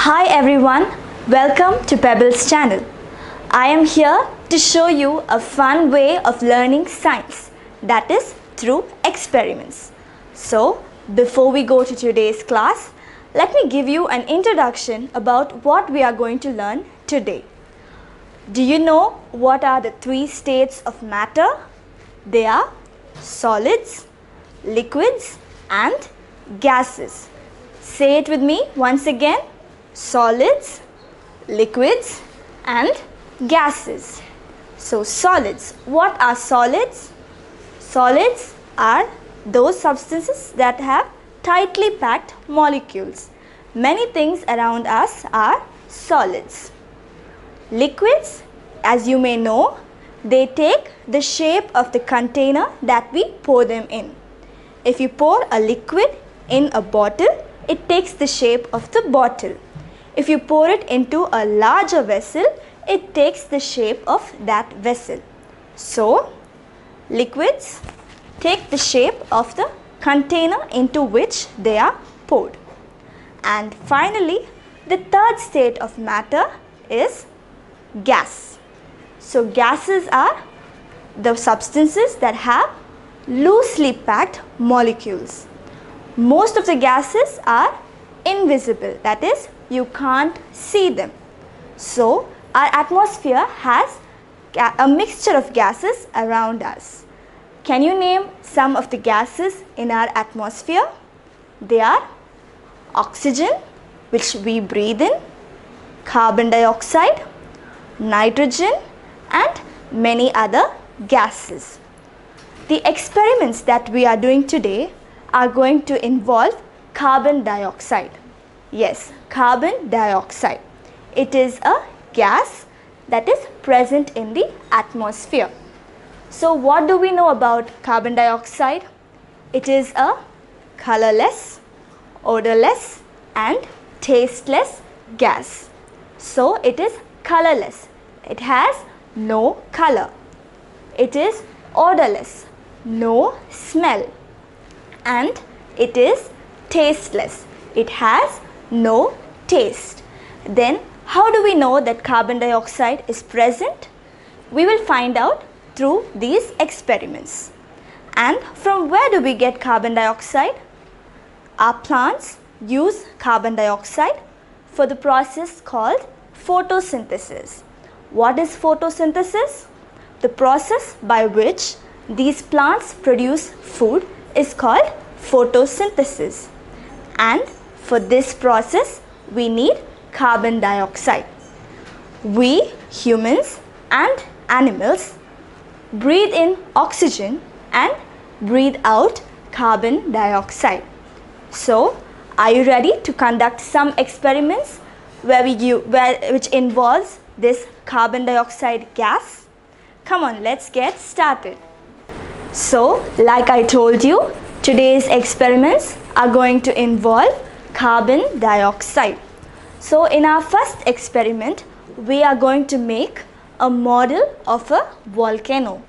Hi everyone, welcome to Pebbles channel. I am here to show you a fun way of learning science, that is through experiments. So before we go to today's class, let me give you an introduction about what we are going to learn today. Do you know what are the three states of matter? They are solids, liquids and gases. Say it with me once again. Solids, liquids and gases. So solids, what are solids? Solids are those substances that have tightly packed molecules. Many things around us are solids. Liquids, as you may know, they take the shape of the container that we pour them in. If you pour a liquid in a bottle, it takes the shape of the bottle. If you pour it into a larger vessel, it takes the shape of that vessel. So, liquids take the shape of the container into which they are poured. And finally, the third state of matter is gas. So, gases are the substances that have loosely packed molecules. Most of the gases are invisible, that is, you can't see them. So, our atmosphere has a mixture of gases around us. Can you name some of the gases in our atmosphere? They are oxygen, which we breathe in, carbon dioxide, nitrogen and many other gases. The experiments that we are doing today are going to involve carbon dioxide. Yes, carbon dioxide. It is a gas that is present in the atmosphere. So what do we know about carbon dioxide? It is a colorless, odorless and tasteless gas. So it is colorless. It has no color. It is odorless, no smell. And it is tasteless. It has no taste. Then how do we know that carbon dioxide is present? We will find out through these experiments. And from where do we get carbon dioxide? Our plants use carbon dioxide for the process called photosynthesis. What is photosynthesis? The process by which these plants produce food is called photosynthesis. And for this process, we need carbon dioxide. We humans and animals breathe in oxygen and breathe out carbon dioxide. So, are you ready to conduct some experiments which involves this carbon dioxide gas? Come on, let's get started. So, like I told you, today's experiments are going to involve carbon dioxide. So in our first experiment, we are going to make a model of a volcano.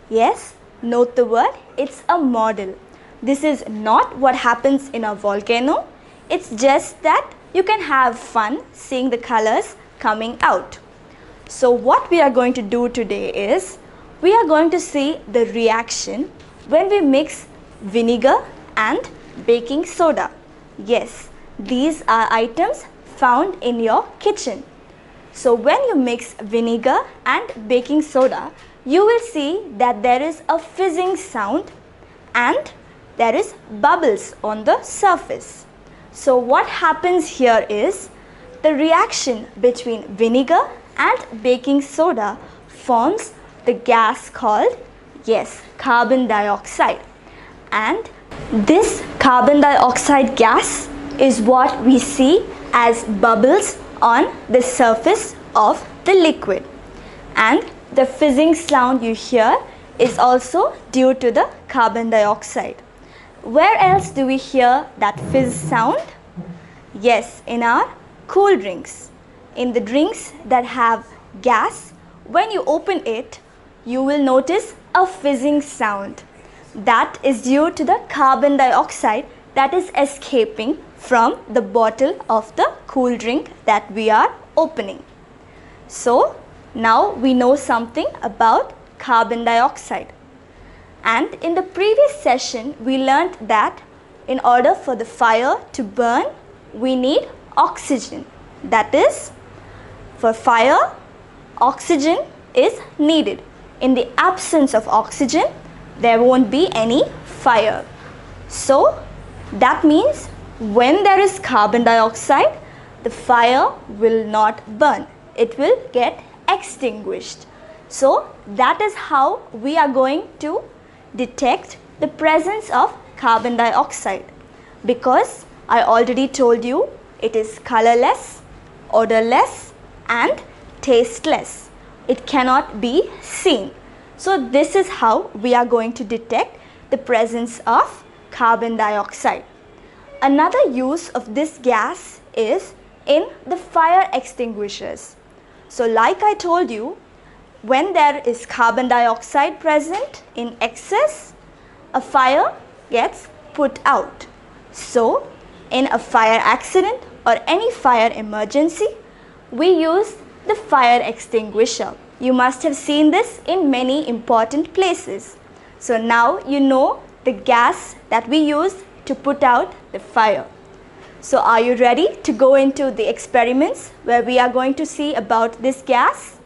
Yes, note the word, it's a model. This is not what happens in a volcano. It's just that you can have fun seeing the colors coming out. So what we are going to do today is, we are going to see the reaction when we mix vinegar and baking soda. Yes, these are items found in your kitchen. So when you mix vinegar and baking soda, you will see that there is a fizzing sound and there is bubbles on the surface. So what happens here is, the reaction between vinegar and baking soda forms the gas called, yes, carbon dioxide. And this carbon dioxide gas is what we see as bubbles on the surface of the liquid. And the fizzing sound you hear is also due to the carbon dioxide. Where else do we hear that fizz sound? Yes, in our cool drinks. In the drinks that have gas, when you open it, you will notice a fizzing sound. That is due to the carbon dioxide that is escaping from the bottle of the cool drink that we are opening. So now we know something about carbon dioxide. And in the previous session, we learned that in order for the fire to burn, we need oxygen. That is, for fire, oxygen is needed. In the absence of oxygen, there won't be any fire. So that means when there is carbon dioxide, the fire will not burn. It will get extinguished. So that is how we are going to detect the presence of carbon dioxide, because I already told you it is colorless, odorless and tasteless. It cannot be seen. So this is how we are going to detect the presence of carbon dioxide. Another use of this gas is in the fire extinguishers. So like I told you, when there is carbon dioxide present in excess, a fire gets put out. So in a fire accident or any fire emergency, we use the fire extinguisher. You must have seen this in many important places. So now you know the gas that we use to put out the fire. So are you ready to go into the experiments where we are going to see about this gas?